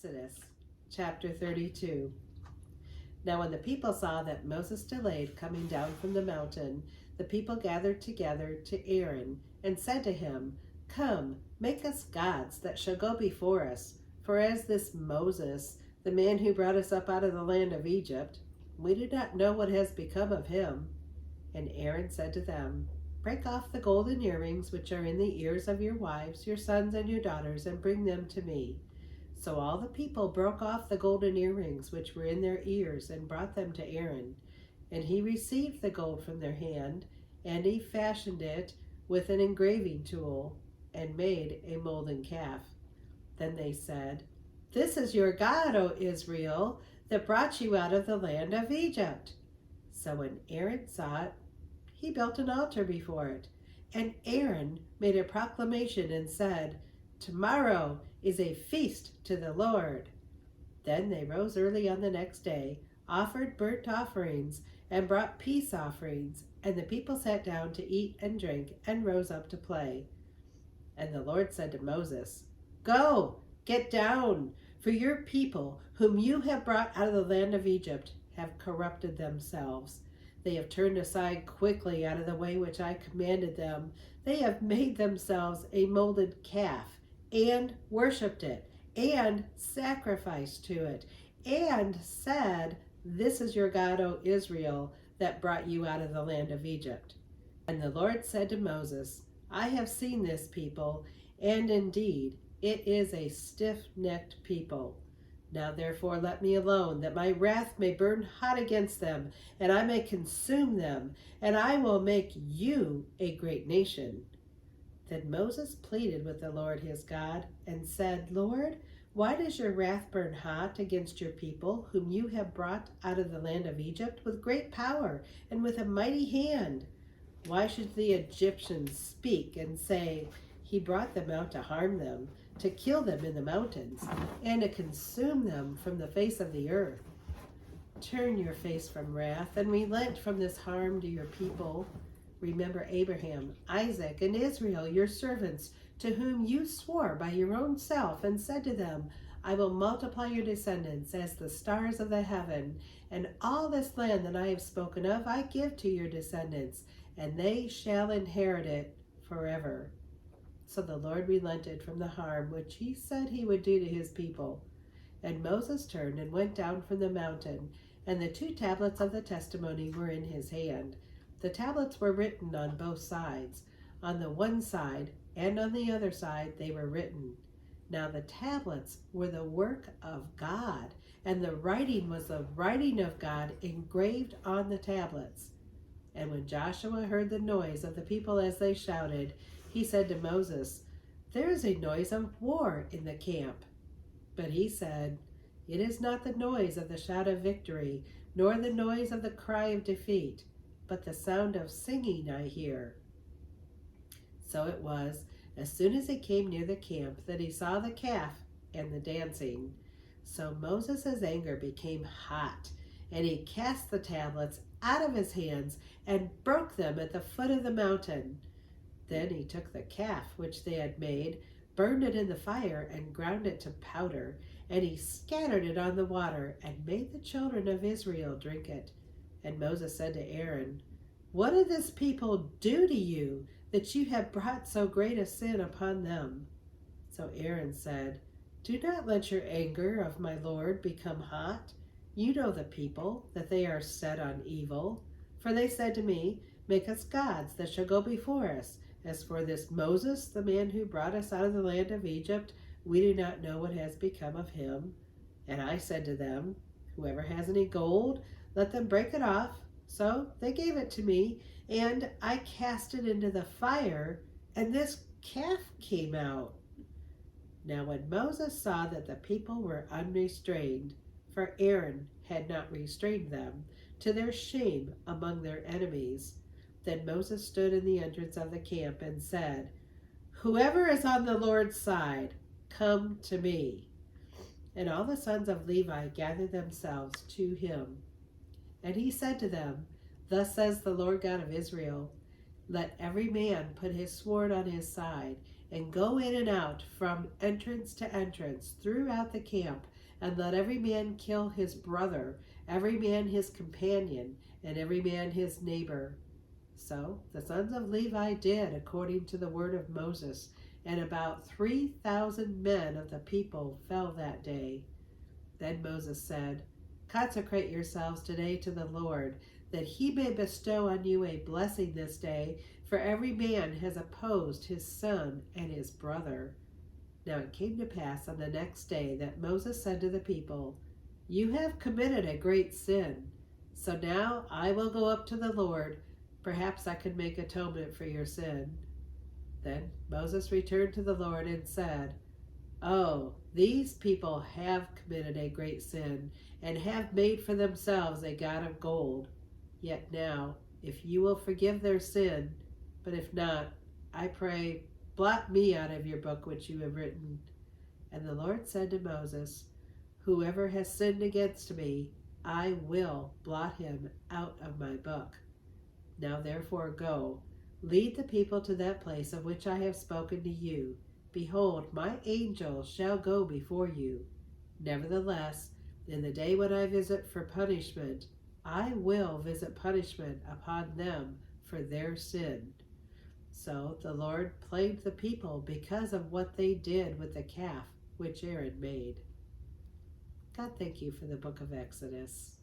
Exodus chapter 32. Now when the people saw that Moses delayed coming down from the mountain, the people gathered together to Aaron and said to him, "Come, make us gods that shall go before us. For as this Moses, the man who brought us up out of the land of Egypt, we do not know what has become of him." And Aaron said to them, "Break off the golden earrings which are in the ears of your wives, your sons, and your daughters, and bring them to me." So all the people broke off the golden earrings which were in their ears and brought them to Aaron. And he received the gold from their hand, and he fashioned it with an engraving tool and made a molten calf. Then they said, "This is your God, O Israel, that brought you out of the land of Egypt." So when Aaron saw it, he built an altar before it. And Aaron made a proclamation and said, "Tomorrow is a feast to the Lord." Then they rose early on the next day, offered burnt offerings, and brought peace offerings. And the people sat down to eat and drink, and rose up to play. And the Lord said to Moses, "Go, get down, for your people, whom you have brought out of the land of Egypt, have corrupted themselves. They have turned aside quickly out of the way which I commanded them. They have made themselves a molded calf, and worshipped it, and sacrificed to it, and said, 'This is your God, O Israel, that brought you out of the land of Egypt.' And the Lord said to Moses, 'I have seen this people, and indeed it is a stiff-necked people. Now therefore let me alone, that my wrath may burn hot against them, and I may consume them, and I will make you a great nation.' Then Moses pleaded with the Lord his God, and said, 'Lord, why does your wrath burn hot against your people, whom you have brought out of the land of Egypt with great power and with a mighty hand? Why should the Egyptians speak and say, He brought them out to harm them, to kill them in the mountains, and to consume them from the face of the earth? Turn your face from wrath, and relent from this harm to your people. Remember Abraham, Isaac, and Israel, your servants, to whom you swore by your own self, and said to them, I will multiply your descendants as the stars of the heaven, and all this land that I have spoken of I give to your descendants, and they shall inherit it forever.' So the Lord relented from the harm which he said he would do to his people. And Moses turned and went down from the mountain, and the 2 tablets of the testimony were in his hand. The tablets were written on both sides. On the one side and on the other side they were written. Now the tablets were the work of God, and the writing was the writing of God engraved on the tablets. And when Joshua heard the noise of the people as they shouted, he said to Moses, 'There is a noise of war in the camp.' But he said, 'It is not the noise of the shout of victory, nor the noise of the cry of defeat, but the sound of singing I hear.' So it was, as soon as he came near the camp, that he saw the calf and the dancing. So Moses' anger became hot, and he cast the tablets out of his hands and broke them at the foot of the mountain. Then he took the calf which they had made, burned it in the fire, and ground it to powder, and he scattered it on the water, and made the children of Israel drink it. And Moses said to Aaron, 'What did this people do to you, that you have brought so great a sin upon them?' So Aaron said, 'Do not let your anger of my Lord become hot. You know the people, that they are set on evil. For they said to me, Make us gods that shall go before us. As for this Moses, the man who brought us out of the land of Egypt, we do not know what has become of him.' And I said to them, 'Whoever has any gold, let them break it off.' So they gave it to me, and I cast it into the fire, and this calf came out." Now when Moses saw that the people were unrestrained, for Aaron had not restrained them, to their shame among their enemies, then Moses stood in the entrance of the camp and said, "Whoever is on the Lord's side, come to me." And all the sons of Levi gathered themselves to him. And he said to them, "Thus says the Lord God of Israel, let every man put his sword on his side, and go in and out from entrance to entrance throughout the camp, and let every man kill his brother, every man his companion, and every man his neighbor. So the sons of Levi did according to the word of Moses, and about 3,000 men of the people fell that day. Then Moses said, Consecrate yourselves today to the Lord, that he may bestow on you a blessing this day, for every man has opposed his son and his brother. Now it came to pass on the next day that Moses said to the people, You have committed a great sin. So now I will go up to the Lord. Perhaps I can make atonement for your sin. Then Moses returned to the Lord and said, Oh, these people have committed a great sin, and have made for themselves a god of gold. Yet now, if you will forgive their sin, but if not, I pray, blot me out of your book which you have written. And the Lord said to Moses, Whoever has sinned against me, I will blot him out of my book. Now therefore go, lead the people to that place of which I have spoken to you. Behold, my angel shall go before you. Nevertheless, in the day when I visit for punishment, I will visit punishment upon them for their sin. So the Lord plagued the people because of what they did with the calf which Aaron made. God, thank you for the book of Exodus.